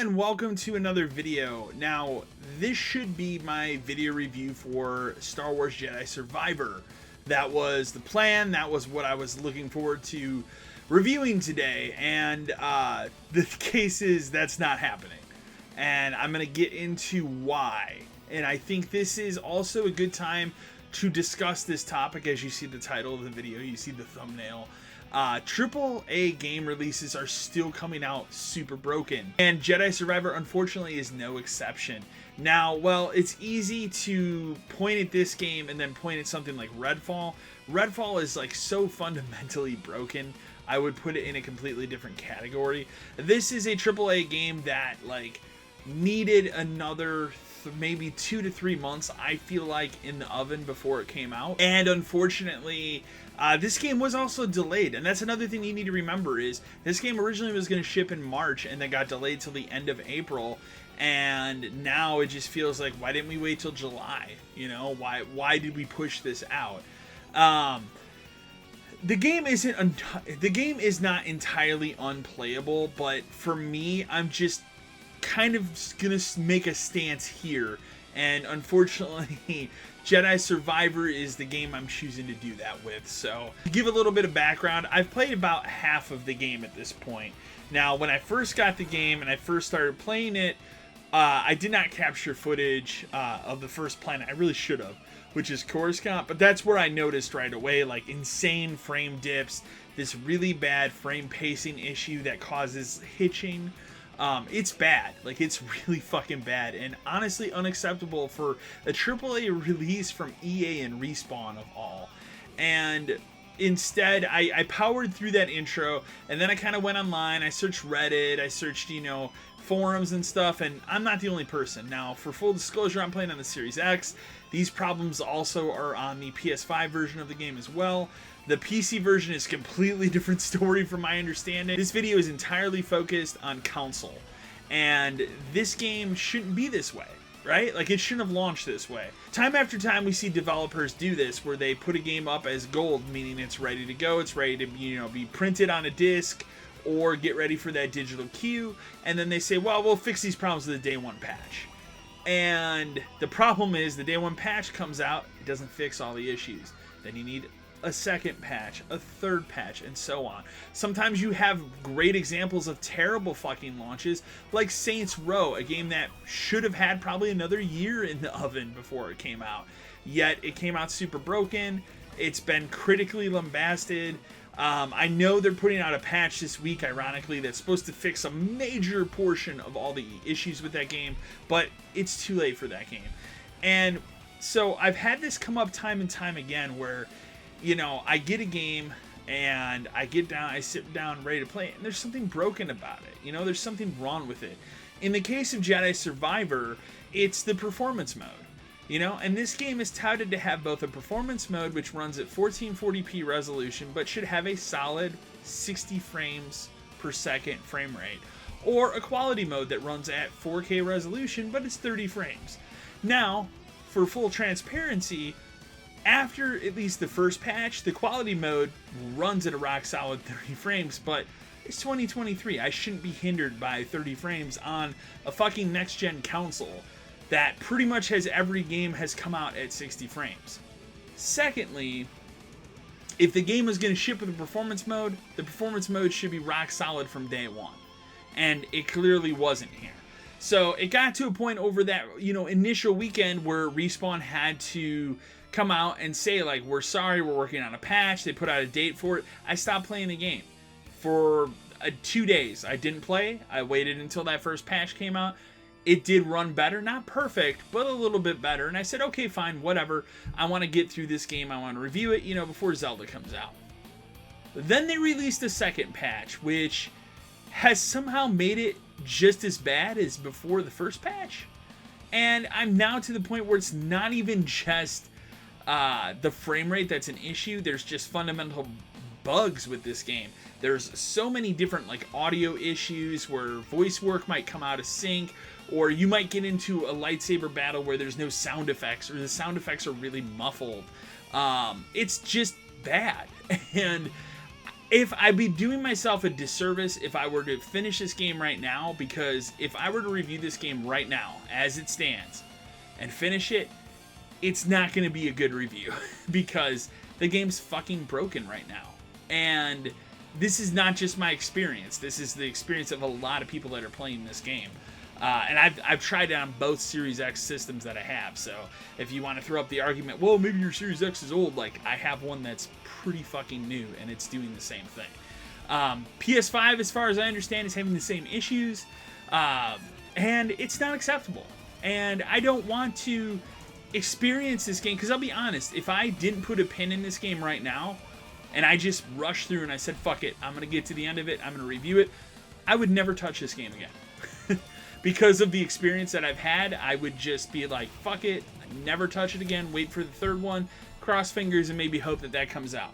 and welcome to another video. Now, this should be my video review for Star Wars Jedi Survivor. That was the plan, that was what I was looking forward to reviewing today, and the case is that's not happening. And I'm going to get into why. And I think this is also a good time to discuss this topic. As you see the title of the video, you see the thumbnail. AAA game releases are still coming out super broken, and Jedi Survivor unfortunately is no exception. Now, well, it's easy to point at this game and then point at something like Redfall. Redfall is like so fundamentally broken, I would put it in a completely different category. This is a AAA game that like needed another maybe 2 to 3 months, I feel like, in the oven before it came out. And unfortunately, this game was also delayed. And that's another thing you need to remember is this game originally was going to ship in March and then got delayed till the end of April. And now it just feels like, why didn't we wait till July? You know, why did we push this out? The game is not entirely unplayable, but for me, I'm just kind of gonna make a stance here, and unfortunately Jedi Survivor is the game I'm choosing to do that with. So to give a little bit of background, I've played about half of the game at this point. Now, when I first got the game and I first started playing it, I did not capture footage of the first planet. I really should have, which is Coruscant, but that's where I noticed right away, like, insane frame dips, this really bad frame pacing issue that causes hitching. It's bad. Like, it's really fucking bad, and honestly unacceptable for a AAA release from EA and Respawn of all. And instead, I powered through that intro, and then I kind of went online, I searched Reddit, I searched, you know, forums and stuff, and I'm not the only person. Now, for full disclosure, I'm playing on the Series X. These problems also are on the PS5 version of the game as well. The PC version is a completely different story from my understanding. This video is entirely focused on console, and this game shouldn't be this way, right? Like, it shouldn't have launched this way. Time after time, we see developers do this, where they put a game up as gold, meaning it's ready to go, it's ready to, you know, be printed on a disc, or get ready for that digital queue, and then they say, well, we'll fix these problems with the day one patch. And the problem is, the day one patch comes out, it doesn't fix all the issues. Then you need a second patch, a third patch, and so on. Sometimes you have great examples of terrible fucking launches, like Saints Row, a game that should have had probably another year in the oven before it came out. Yet it came out super broken. It's been critically lambasted. I know they're putting out a patch this week, ironically, that's supposed to fix a major portion of all the issues with that game, but it's too late for that game. And so I've had this come up time and time again where, you know, I get a game and I sit down ready to play it, and there's something broken about it. You know, there's something wrong with it. In the case of Jedi Survivor, it's the performance mode. You know, and this game is touted to have both a performance mode, which runs at 1440p resolution, but should have a solid 60 frames per second frame rate, or a quality mode that runs at 4K resolution, but it's 30 frames. Now, for full transparency, after at least the first patch, the quality mode runs at a rock solid 30 frames, but it's 2023. I shouldn't be hindered by 30 frames on a fucking next-gen console that pretty much has every game has come out at 60 frames. Secondly, if the game was going to ship with a performance mode, the performance mode should be rock solid from day one. And it clearly wasn't here. So it got to a point over that, you know, initial weekend where Respawn had to come out and say, like, we're sorry, we're working on a patch. They put out a date for it. I stopped playing the game for 2 days. I didn't play. I waited until that first patch came out. It did run better, not perfect, but a little bit better. And I said, okay, fine, whatever. I want to get through this game. I want to review it, you know, before Zelda comes out. Then they released a second patch, which has somehow made it just as bad as before the first patch. And I'm now to the point where it's not even just the frame rate that's an issue. There's just fundamental bugs with this game. There's so many different, like, audio issues where voice work might come out of sync, or you might get into a lightsaber battle where there's no sound effects, or the sound effects are really muffled. It's just bad. And if I'd be doing myself a disservice if I were to finish this game right now, because if I were to review this game right now as it stands and finish it, it's not going to be a good review because the game's fucking broken right now. And this is not just my experience. This is the experience of a lot of people that are playing this game. And I've tried it on both Series X systems that I have. So if you want to throw up the argument, well, maybe your Series X is old, like I have one that's pretty fucking new and it's doing the same thing. PS5, as far as I understand, is having the same issues. And it's not acceptable. And I don't want to experience this game, because I'll be honest, if I didn't put a pin in this game right now, and I just rushed through and I said, fuck it, I'm going to get to the end of it, I'm going to review it, I would never touch this game again. Because of the experience that I've had, I would just be like, fuck it, never touch it again, wait for the third one, cross fingers, and maybe hope that that comes out,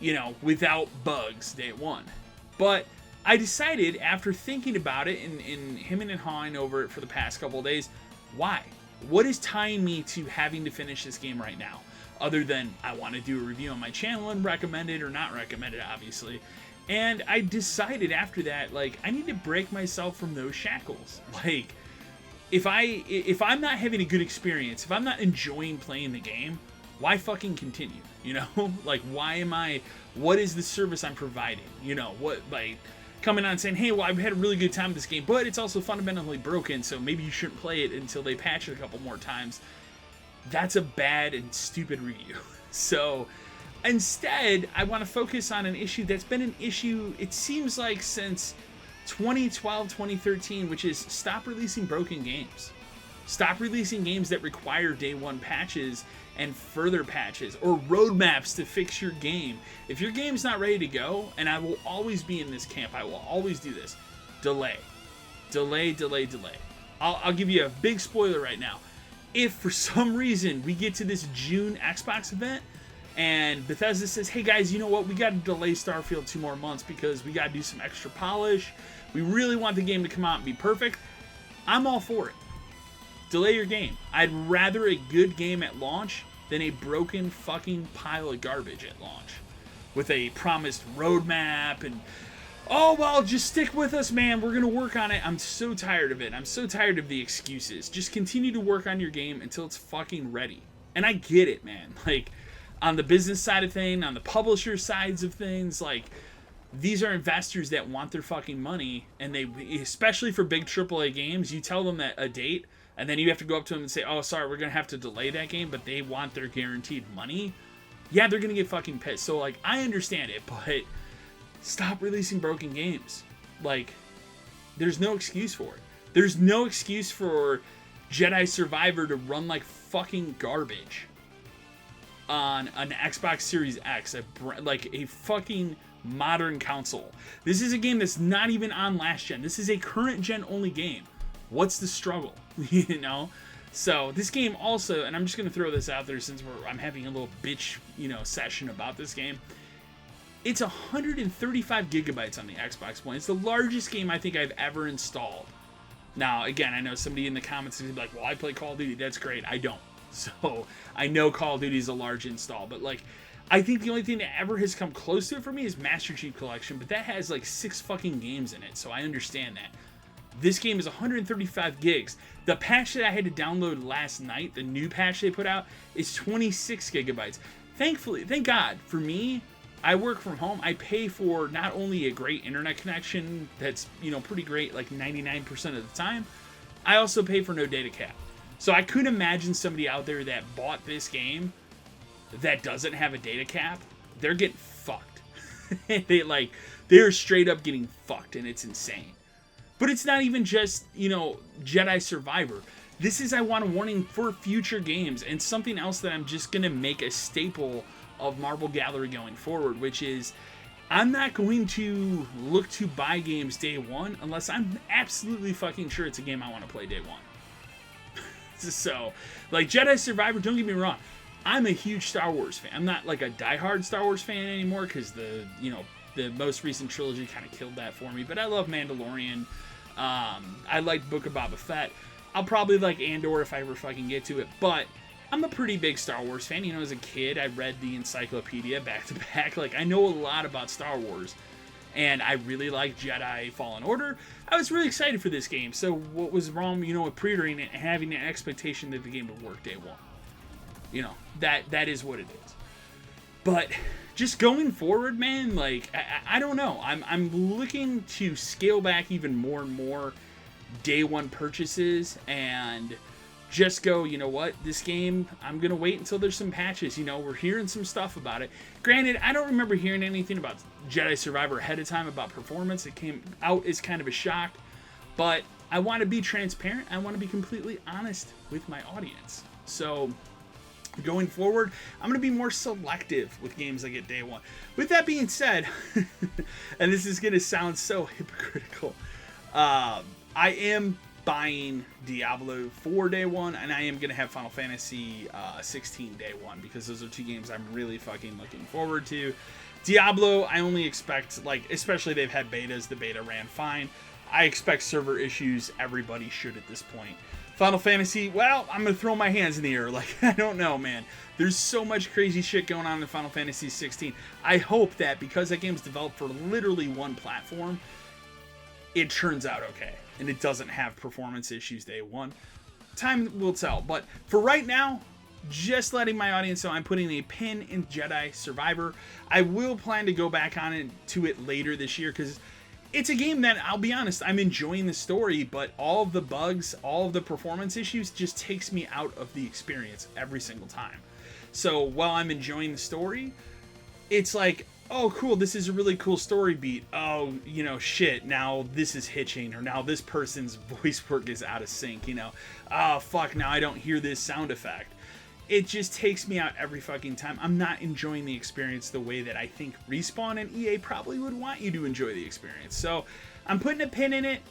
you know, without bugs day one. But I decided, after thinking about it and hemming and hawing over it for the past couple of days, why? What is tying me to having to finish this game right now? Other than I want to do a review on my channel and recommend it or not recommend it, obviously. And I decided after that, like, I need to break myself from those shackles. Like, if I'm not having a good experience, if I'm not enjoying playing the game, why fucking continue? You know? Like, what is the service I'm providing? You know, what, like, coming on and saying, hey, well, I've had a really good time with this game, but it's also fundamentally broken, so maybe you shouldn't play it until they patch it a couple more times. That's a bad and stupid review. So instead, I want to focus on an issue that's been an issue, it seems like, since 2012, 2013, which is stop releasing broken games. Stop releasing games that require day one patches and further patches or roadmaps to fix your game. If your game's not ready to go, and I will always be in this camp, I will always do this, delay. Delay, delay, delay. I'll give you a big spoiler right now. If for some reason we get to this June Xbox event and Bethesda says, hey guys, you know what, we got to delay Starfield 2 more months because we got to do some extra polish, we really want the game to come out and be perfect, I'm all for it. Delay your game. I'd rather a good game at launch than a broken fucking pile of garbage at launch with a promised roadmap and, oh, well, just stick with us, man, we're going to work on it. I'm so tired of it. I'm so tired of the excuses. Just continue to work on your game until it's fucking ready. And I get it, man. Like, on the business side of things, on the publisher sides of things, like, these are investors that want their fucking money, and they, especially for big AAA games, you tell them that a date, and then you have to go up to them and say, oh, sorry, we're going to have to delay that game, but they want their guaranteed money. Yeah, they're going to get fucking pissed. So, like, I understand it, but stop releasing broken games. Like, there's no excuse for it. There's no excuse for Jedi Survivor to run like fucking garbage on an Xbox Series X, like a fucking modern console. This is a game that's not even on last gen. This is a current gen only game. What's the struggle? You know? So this game also, and I'm just going to throw this out there since I'm having a little bitch, session about this game. It's 135 gigabytes on the Xbox One. It's the largest game I think I've ever installed. Now, again, I know somebody in the comments is going to be like, well, I play Call of Duty. That's great. I don't. So I know Call of Duty is a large install, but like, I think the only thing that ever has come close to it for me is Master Chief Collection, but that has like 6 fucking games in it, so I understand that. This game is 135 gigs. The patch that I had to download last night, the new patch they put out, is 26 gigabytes. Thankfully, thank God, for me, I work from home. I pay for not only a great internet connection that's, pretty great like 99% of the time, I also pay for no data cap. So I couldn't imagine somebody out there that bought this game that doesn't have a data cap. They're getting fucked. They're straight up getting fucked, and it's insane. But it's not even just, Jedi Survivor. This is, I want a warning for future games, and something else that I'm just going to make a staple of Marvel Gallery going forward, which is I'm not going to look to buy games day one unless I'm absolutely fucking sure it's a game I want to play day one. So, like Jedi Survivor, don't get me wrong, I'm a huge Star Wars fan. I'm not like a diehard Star Wars fan anymore because the most recent trilogy kind of killed that for me, but I love Mandalorian. I like Book of Boba Fett. I'll probably like Andor if I ever fucking get to it, but I'm a pretty big Star Wars fan. You know, as a kid, I read the encyclopedia back to back. Like, I know a lot about Star Wars. And I really like Jedi Fallen Order. I was really excited for this game. So what was wrong, you know, with pre-ordering it and having an expectation that the game would work day one? You know, that is what it is. But just going forward, man, like, I don't know. I'm looking to scale back even more and more day one purchases and just go, you know what, this game, I'm going to wait until there's some patches. You know, we're hearing some stuff about it. Granted, I don't remember hearing anything about Jedi Survivor ahead of time about performance. It came out as kind of a shock, but I want to be transparent. I want to be completely honest with my audience. So going forward, I'm going to be more selective with games I get day one. With that being said, and this is going to sound so hypocritical, I am buying Diablo 4 day one, and I am going to have Final Fantasy 16 day one, because those are two games I'm really fucking looking forward to. Diablo, I only expect, like, especially they've had betas, the beta ran fine. I expect server issues, everybody should at this point. Final Fantasy, well, I'm going to throw my hands in the air, like, I don't know, man. There's so much crazy shit going on in Final Fantasy 16. I hope that because that game's developed for literally one platform, it turns out okay, and it doesn't have performance issues day one. Time will tell, but for right now, just letting my audience know I'm putting a pin in Jedi Survivor. I will plan to go back on to it later this year, because it's a game that, I'll be honest, I'm enjoying the story, but all of the bugs, all of the performance issues just takes me out of the experience every single time. So while I'm enjoying the story, it's like, oh, cool, this is a really cool story beat. Oh, you know, shit, now this is hitching, or now this person's voice work is out of sync, you know. Oh, fuck, now I don't hear this sound effect. It just takes me out every fucking time. I'm not enjoying the experience the way that I think Respawn and EA probably would want you to enjoy the experience. So I'm putting a pin in it.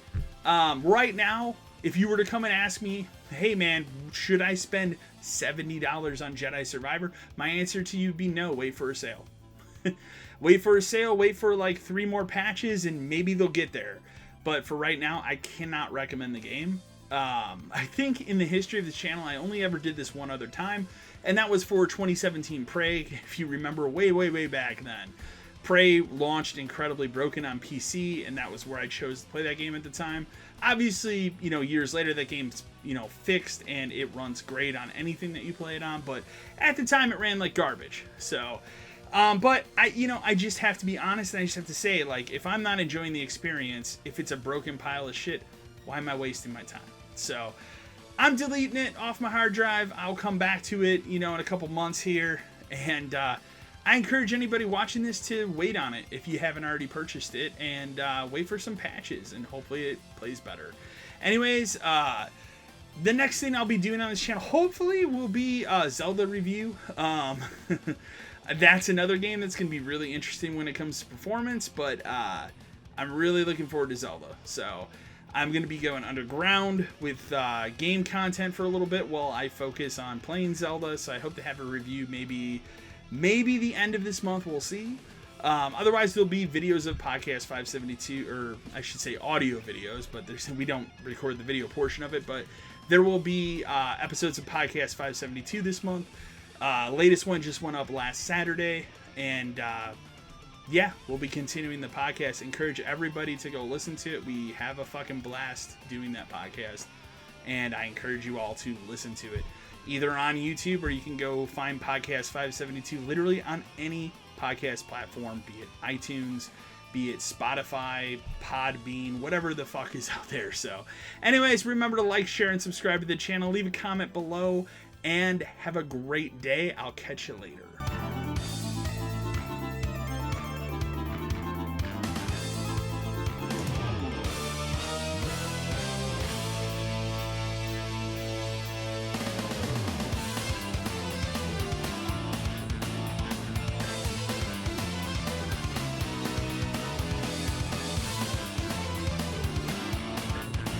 Right now, if you were to come and ask me, hey man, should I spend $70 on Jedi Survivor? My answer to you would be no, wait for a sale. Wait for a sale, wait for like 3 more patches, and maybe they'll get there. But for right now, I cannot recommend the game. I think in the history of this channel, I only ever did this one other time, and that was for 2017 Prey. If you remember way back then, Prey launched incredibly broken on PC, and that was where I chose to play that game at the time. Obviously, you know, years later, that game's, you know, fixed, and it runs great on anything that you play it on, but at the time, it ran like garbage. So, but I just have to be honest, and I just have to say, like, if I'm not enjoying the experience, if it's a broken pile of shit, why am I wasting my time? So I'm deleting it off my hard drive. I'll come back to it, you know, in a couple months here. And I encourage anybody watching this to wait on it if you haven't already purchased it, and wait for some patches, and hopefully it plays better. Anyways, the next thing I'll be doing on this channel, hopefully, will be a Zelda review. That's another game that's going to be really interesting when it comes to performance, but I'm really looking forward to Zelda. So I'm going to be going underground with game content for a little bit while I focus on playing Zelda. So I hope to have a review maybe the end of this month. We'll see. Otherwise, there'll be videos of Podcast 572, or I should say audio videos, but we don't record the video portion of it. But there will be episodes of Podcast 572 this month. Latest one just went up last Saturday, and yeah, we'll be continuing the podcast. Encourage everybody to go listen to it. We have a fucking blast doing that podcast, and I encourage you all to listen to it either on YouTube, or you can go find Podcast 572 literally on any podcast platform, be it iTunes, be it Spotify, Podbean, whatever the fuck is out there. So anyways, remember to like, share, and subscribe to the channel. Leave a comment below, and have a great day. I'll catch you later.